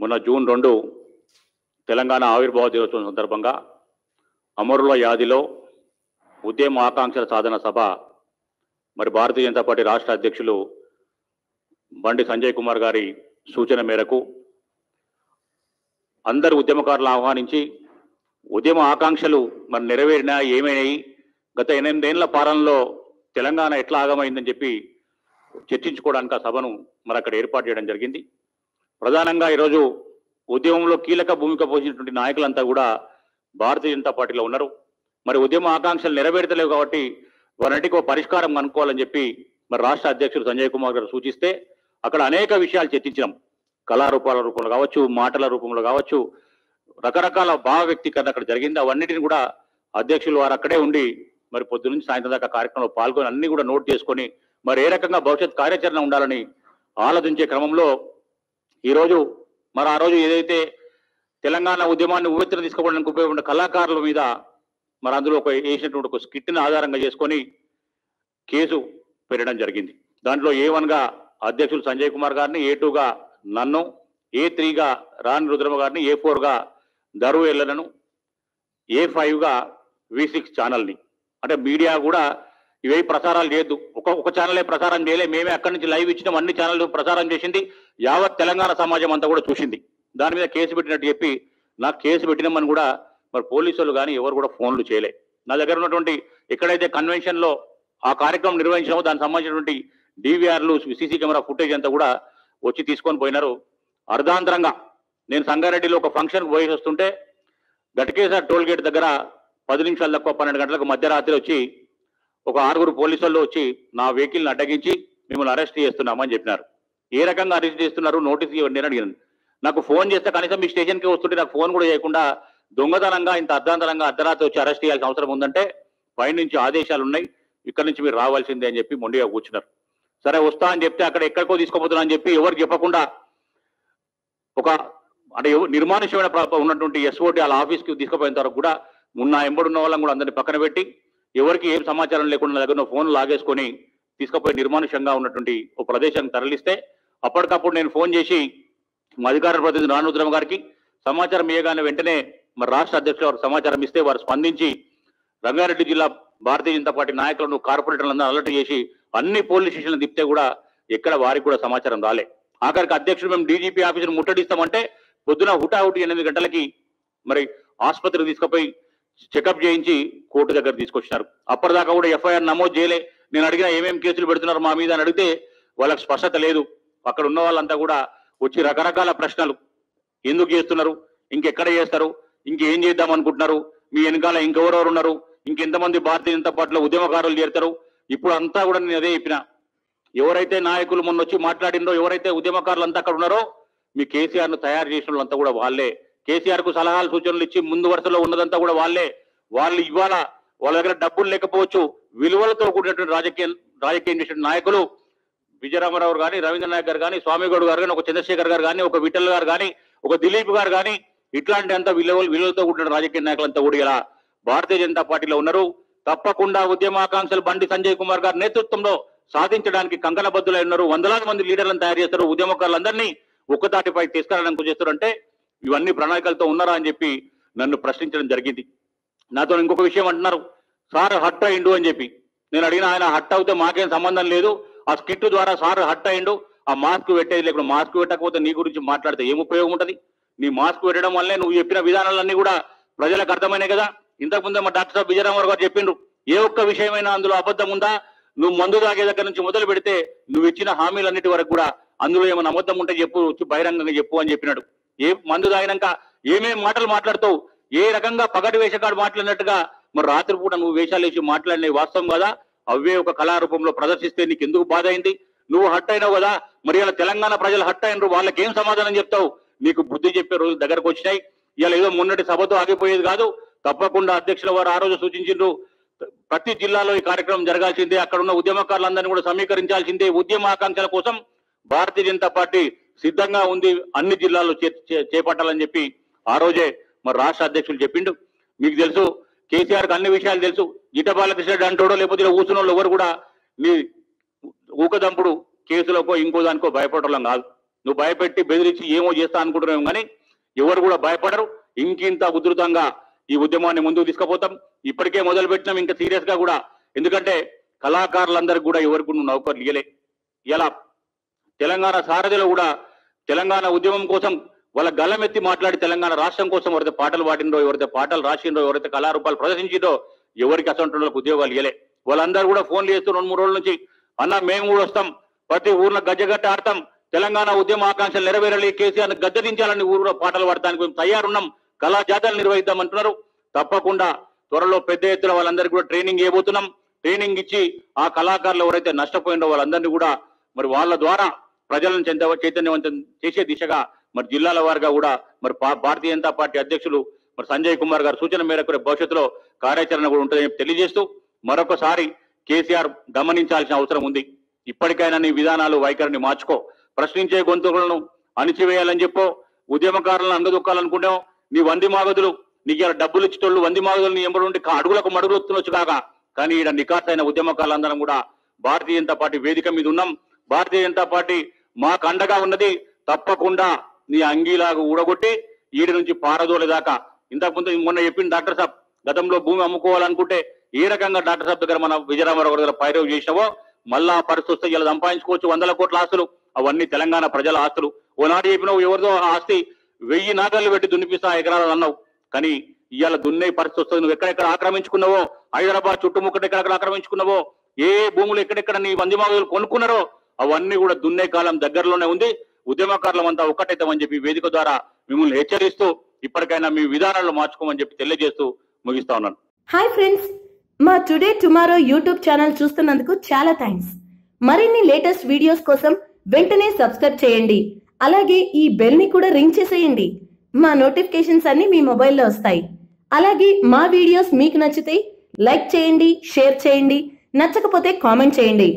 మొన్న జూన్ 2 తెలంగాణ ఆవిర్భావ దినోత్సవం సందర్భంగా అమరుల యాదిలో ఉద్యమ ఆకాంక్షల సాధన సభ మరి భారతీయ జనతా పార్టీ రాష్ట్ర అధ్యక్షులు బండి సంజయ్ కుమార్ గారి సూచన మేరకు అందరు ఉద్యమకారులను ఆహ్వానించి ఉద్యమ ఆకాంక్షలు మరి నెరవేరినా ఏమైనాయి, గత 8 ఏళ్ల పాలనలో తెలంగాణ ఎట్లా ఆగమైందని చెప్పి చర్చించుకోవడానికి ఆ సభను మరి అక్కడ ఏర్పాటు చేయడం జరిగింది. ప్రధానంగా ఈరోజు ఉద్యమంలో కీలక భూమిక పోషించినటువంటి నాయకులంతా కూడా భారతీయ జనతా పార్టీలో ఉన్నారు. మరి ఉద్యమ ఆకాంక్షలు నెరవేర్తలేవు కాబట్టి వారంటికి ఒక పరిష్కారం కనుక్కోవాలని చెప్పి మరి రాష్ట్ర అధ్యక్షుడు సంజయ్ కుమార్ గారు సూచిస్తే అక్కడ అనేక విషయాలు చర్చించినాం. కళారూపాల రూపంలో కావచ్చు, మాటల రూపంలో కావచ్చు, రకరకాల భావ వ్యక్తీకరణ అక్కడ జరిగింది. అవన్నిటిని కూడా అధ్యక్షులు వారు అక్కడే ఉండి మరి పొద్దు నుంచి సాయంత్రం దాకా కార్యక్రమంలో పాల్గొని అన్ని కూడా నోట్ చేసుకొని మరి ఏ రకంగా భవిష్యత్ కార్యాచరణ ఉండాలని ఆలోచించే క్రమంలో ఈరోజు మరి ఆ రోజు ఏదైతే తెలంగాణ ఉద్యమాన్ని ఉవ్వెత్తున తీసుకోవడానికి ఉపయోగపడిన కళాకారుల మీద మరి అందులో వేసినటువంటి ఒక స్కిట్ని ఆధారంగా చేసుకొని కేసు పెట్టడం జరిగింది. దాంట్లో A1గా అధ్యక్షులు సంజయ్ కుమార్ గారిని, A2గా నన్ను, A3గా రాణి రుద్రమ గారిని, A4గా దరు ఎల్లలను, A5గా V6 ఛానల్ని. అంటే మీడియా కూడా ఇవే ప్రసారాలు చేయొద్దు, ఒక ఛానలే ప్రసారం చేయలే, మేమే అక్కడి నుంచి లైవ్ ఇచ్చినాం, అన్ని ఛానళ్ళు ప్రసారం చేసింది, యావత్ తెలంగాణ సమాజం అంతా కూడా చూసింది. దాని మీద కేసు పెట్టినట్టు చెప్పి నాకు కేసు పెట్టినామని కూడా మరి పోలీసులు కానీ ఎవరు కూడా ఫోన్లు చేయలే. నా దగ్గర ఉన్నటువంటి ఎక్కడైతే కన్వెన్షన్లో ఆ కార్యక్రమం నిర్వహించామో దానికి సంబంధించినటువంటి DVRలు, CC కెమెరా ఫుటేజ్ అంతా కూడా వచ్చి తీసుకొని పోయినారు. అర్ధాంతరంగా నేను సంగారెడ్డిలో ఒక ఫంక్షన్కి పోయి వస్తుంటే గట్కేసర్ టోల్ గేట్ దగ్గర 10 నిమిషాలు తక్కువ 12 గంటలకు మధ్యరాత్రి వచ్చి ఒక 6 పోలీసులు వచ్చి నా వెహికల్ని అడ్డగించి మిమ్మల్ని అరెస్ట్ చేస్తున్నామని చెప్పినారు. ఏ రకంగా అరెస్ట్ చేస్తున్నారు, నోటీస్ ఇవ్వండి అని అడిగాను. నాకు ఫోన్ చేస్తే కనీసం మీ స్టేషన్కి వస్తుంటే నాకు ఫోన్ కూడా చేయకుండా దొంగతనంగా ఇంత అర్ధాంతరంగా అర్ధరాత్రి వచ్చి అరెస్ట్ చేయాల్సిన అవసరం ఉందంటే పైనుంచి ఆదేశాలు ఉన్నాయి, ఇక్కడి నుంచి మీరు రావాల్సిందే అని చెప్పి మొండిగా కూర్చున్నారు. సరే వస్తా అని చెప్తే అక్కడ ఎక్కడికో తీసుకోపోతున్నా అని చెప్పి ఎవరు చెప్పకుండా ఒక అంటే నిర్మానుష్యమైన ఉన్నటువంటి SOT వాళ్ళ ఆఫీస్కి తీసుకుపోయిన తర్వాత కూడా ఎంబడున్న వాళ్ళని కూడా అందరినీ పక్కన పెట్టి ఎవరికి ఏం సమాచారం లేకుండా దగ్గర ఫోన్ లాగేసుకొని తీసుకుపోయి నిర్మానుష్యంగా ఉన్నటువంటి ఒక ప్రదేశానికి తరలిస్తే అప్పటికప్పుడు నేను ఫోన్ చేసి మా అధికార ప్రతినిధి రాణి రుద్రమ గారికి సమాచారం ఇవ్వగానే వెంటనే మరి రాష్ట్ర అధ్యక్షులు వారు సమాచారం ఇస్తే వారు స్పందించి రంగారెడ్డి జిల్లా భారతీయ జనతా పార్టీ నాయకులను, కార్పొరేటర్లందరూ అలర్ట్ చేసి అన్ని పోలీస్ స్టేషన్లు తిప్పితే కూడా ఎక్కడ వారికి కూడా సమాచారం రాలే. ఆఖరికి అధ్యక్షుడు మేము DGP ఆఫీసును ముట్టడిస్తామంటే పొద్దున హుటాహుటి 8 గంటలకి మరి ఆసుపత్రికి తీసుకుపోయి చెకప్ చేయించి కోర్టు దగ్గర తీసుకొచ్చినారు. అప్పటిదాకా కూడా FIR నమోదు చేయలే. నేను అడిగిన ఏమేం కేసులు పెడుతున్నారు మా మీద అని అడిగితే వాళ్ళకి స్పష్టత లేదు. అక్కడ ఉన్న వాళ్ళంతా కూడా వచ్చి రకరకాల ప్రశ్నలు, ఎందుకు చేస్తున్నారు, ఇంకెక్కడ చేస్తారు, ఇంకేం చేద్దాం అనుకుంటున్నారు, మీ వెనకాల ఇంకెవరెవరు ఉన్నారు, ఇంకెంతమంది భారతీయ జనతా పార్టీలో ఉద్యమకారులు చేరుతారు. ఇప్పుడు అంతా కూడా నేను అదే చెప్పిన, ఎవరైతే నాయకులు మొన్న వచ్చి మాట్లాడిందో, ఎవరైతే ఉద్యమకారులు అంతా అక్కడ ఉన్నారో మీ కేసీఆర్ను తయారు చేసిన వాళ్ళంతా కూడా వాళ్ళే. కేసీఆర్ కు సలహాలు సూచనలు ఇచ్చి ముందు వరుసలో ఉన్నదంతా కూడా వాళ్ళే. వాళ్ళు ఇవాళ వాళ్ళ దగ్గర డబ్బులు లేకపోవచ్చు, విలువలతో కూడినటువంటి రాజకీయం చేసిన నాయకులు విజయరామారావు కానీ, రవీంద్ర నాయక్ గారు కానీ, స్వామిగౌడ్ గారు కానీ, ఒక చంద్రశేఖర్ గారు కానీ, ఒక విఠల్ గారు కానీ, ఒక దిలీప్ గారు కానీ, ఇట్లాంటి అంతా విలువలతో కూడిన రాజకీయ నాయకులంతా కూడా ఇలా భారతీయ జనతా పార్టీలో ఉన్నారు. తప్పకుండా ఉద్యమాకాంక్షలు బండి సంజయ్ కుమార్ గారి నేతృత్వంలో సాధించడానికి కంకణబద్దులై ఉన్నారు. వందలాది మంది లీడర్లను తయారు చేస్తారు. ఉద్యమకారులందరినీ ఒక్కతాటిపై తీసుకురావడానికి చేస్తారంటే ఇవన్నీ ప్రణాళికలతో ఉన్నారా అని చెప్పి నన్ను ప్రశ్నించడం జరిగింది. నాతో ఇంకొక విషయం అంటున్నారు, సార్ హట్ అయిండు అని చెప్పి. నేను అడిగిన, ఆయన హట్ అవుతే మాకేం సంబంధం లేదు, ఆ స్కిట్ ద్వారా సార్ హట్ అయిండు, ఆ మాస్క్ పెట్టేది లేకుండా మాస్క్ పెట్టకపోతే నీ గురించి మాట్లాడితే ఏం ఉపయోగం ఉంటుంది? నీ మాస్క్ పెట్టడం వల్లే నువ్వు చెప్పిన విధానాలన్నీ కూడా ప్రజలకు అర్థమైనాయి కదా. ఇంతకుముందే మా డాక్టర్ సాబ్ విజయరామారావు గారు చెప్పిండ్రు, ఏ ఒక్క విషయమైనా అందులో అబద్ధం ఉందా? నువ్వు మందు తాగే దగ్గర నుంచి మొదలు పెడితే నువ్వు ఇచ్చిన హామీలన్నిటి వరకు కూడా అందులో ఏమైనా అబద్ధం ఉంటే చెప్పు, బహిరంగంగా చెప్పు అని చెప్పినాడు. ఏ మందు తాగినాక ఏమేం మాటలు మాట్లాడుతావు, ఏ రకంగా పగటి వేషకాడు మాట్లాడినట్టుగా మరి రాత్రిపూట నువ్వు వేషాలు వేసి మాట్లాడినవి వాస్తవం కదా. అవే ఒక కళారూపంలో ప్రదర్శిస్తే నీకు ఎందుకు బాధ అయింది? నువ్వు హట్ అయినావు కదా, మరి ఇలా తెలంగాణ ప్రజలు హట్ అయినరు, వాళ్ళకి ఏం సమాధానం చెప్తావు? నీకు బుద్ధి చెప్పే రోజులు దగ్గరకు వచ్చినాయి. ఇలా ఏదో మొన్నటి సభతో ఆగిపోయేది కాదు. తప్పకుండా అధ్యక్షుల వారు ఆ రోజు సూచించారు, ప్రతి జిల్లాలో ఈ కార్యక్రమం జరగాల్సిందే, అక్కడ ఉన్న ఉద్యమకారులందరినీ కూడా సమీకరించాల్సిందే. ఉద్యమ ఆకాంక్షల కోసం భారతీయ జనతా పార్టీ సిద్ధంగా ఉంది, అన్ని జిల్లాల్లో చేపట్టాలని చెప్పి ఆ రోజే మరి రాష్ట్ర అధ్యక్షులు చెప్పిండు. మీకు తెలుసు, కేసీఆర్కి అన్ని విషయాలు తెలుసు. జిట్ట బాలకృష్ణ అంటాడో లేకపోతే కూర్చున్న వాళ్ళు ఎవరు కూడా నీ ఊకదంపుడు కేసులకో ఇంకో దానికో భయపడటం కాదు. నువ్వు భయపెట్టి బెదిరించి ఏమో చేస్తా అనుకుంటున్నావు కానీ ఎవరు కూడా భయపడరు. ఇంకింత ఉధృతంగా ఈ ఉద్యమాన్ని ముందుకు తీసుకుపోతాం. ఇప్పటికే మొదలు పెట్టినాం, ఇంకా సీరియస్ గా కూడా. ఎందుకంటే కళాకారులందరికీ కూడా ఎవరికి నువ్వు నౌకర్లు ఇయ్యలే. ఇలా తెలంగాణ సారథిలో కూడా తెలంగాణ ఉద్యమం కోసం వాళ్ళ గల్లమెత్తి మాట్లాడి తెలంగాణ రాష్ట్రం కోసం ఎవరైతే పాటలు పాడినరో, ఎవరైతే పాటలు రాసిండ్రో, ఎవరైతే కళారూపాలు ప్రదర్శించిందో ఎవరికి అసంటున్న ఉద్యోగాలు ఇయ్యలే. వాళ్ళందరూ కూడా ఫోన్లు చేస్తూ 2-3 రోజుల నుంచి అన్న మేము కూడా వస్తాం, ప్రతి ఊర్లో గజ్జగట్ట ఆడతాం, తెలంగాణ ఉద్యమ ఆకాంక్షలు నెరవేరాలి, కేసీఆర్ గద్దెదించాలని ఊరిలో పాటలు పాడటానికి మేము తయారున్నాం, కళా జాతరలు నిర్వహిద్దాం అంటున్నారు. తప్పకుండా త్వరలో పెద్ద ఎత్తున వాళ్ళందరికీ కూడా ట్రైనింగ్ ఇవ్వబోతున్నాం. ట్రైనింగ్ ఇచ్చి ఆ కళాకారులు ఎవరైతే నష్టపోయిందో వాళ్ళందరినీ కూడా మరి వాళ్ళ ద్వారా ప్రజలను చైతన్యవంతం చేసే దిశగా మరి జిల్లాల వారిగా కూడా మరి భారతీయ జనతా పార్టీ అధ్యక్షులు మరి సంజయ్ కుమార్ గారు సూచన మేరకు భవిష్యత్తులో కార్యాచరణ కూడా ఉంటుందని తెలియజేస్తూ మరొకసారి కేసీఆర్ గమనించాల్సిన అవసరం ఉంది. ఇప్పటికైనా నీ విధానాలు వైఖరిని మార్చుకో. ప్రశ్నించే గొంతుకులను అణిచివేయాలని చెప్పో, ఉద్యమకారులను అంగదొక్కాలనుకుంటావు. నీ వంది మాగదులు నీకు ఇలా డబ్బులు ఇచ్చేటోళ్ళు వంది మాగదులు నీ ఎంబడి ఉండి అడుగులకు మడుగులు వస్తున్నొచ్చు కాక, కానీ ఈడ నికాసైన ఉద్యమకారులందరం కూడా భారతీయ జనతా పార్టీ వేదిక మీద ఉన్నాం. భారతీయ జనతా పార్టీ మాకు అండగా ఉన్నది. తప్పకుండా నీ అంగీలాగా ఊడగొట్టి ఈడి నుంచి పారదోలేదాకా. ఇంతకుముందు మొన్న చెప్పిన డాక్టర్ సాబ్ గతంలో భూమి అమ్ముకోవాలనుకుంటే ఏ రకంగా డాక్టర్ సాబ్ దగ్గర మన విజయరామారావు దగ్గర పైరవ్ చేసినావో మళ్ళా పరిస్థితి వస్తే ఇలా సంపాదించుకోవచ్చు 100 కోట్ల ఆస్తులు. అవన్నీ తెలంగాణ ప్రజల ఆస్తులు. ఓనాడు చెప్పినావు ఎవరిదో ఆస్తి 1000 నాగళ్ళు పెట్టి దున్నిపిస్తా ఎకరాలు అన్నావు, కానీ ఇవాళ దున్నే పరిస్థితి వస్తుంది. నువ్వు ఎక్కడెక్కడ ఆక్రమించుకున్నావో, హైదరాబాద్ చుట్టుముక్కట ఎక్కడెక్కడ ఆక్రమించుకున్నావో, ఏ భూములు ఎక్కడెక్కడ నీ వంది మాగదులు కొనుక్కున్నారో అవన్నీ కూడా దున్నే కాలం దగ్గరలోనే ఉంది. ఉద్యమకారులమంతా ఒక్కటైతామని చెప్పి వేదిక ద్వారా మిమ్మల్ని హెచ్చరిస్తూ ఇప్పటికైనా మీ విధానాలను మార్చుకోమని చెప్పి తెలియజేస్తూ ముగిస్తా ఉన్నాను. హాయ్ ఫ్రెండ్స్, మా టుడే టుమారో యూట్యూబ్ ఛానల్ చూస్తున్నందుకు చాలా థ్యాంక్స్. మరిన్ని లేటెస్ట్ వీడియోస్ కోసం వెంటనే సబ్స్క్రైబ్ చేయండి. అలాగే ఈ బెల్ ని కూడా రింగ్ చేసేయండి. మా నోటిఫికేషన్స్ అన్ని మీ మొబైల్లో వస్తాయి. అలాగే మా వీడియోస్ మీకు నచ్చితే లైక్ చేయండి, షేర్ చేయండి, నచ్చకపోతే కామెంట్ చేయండి.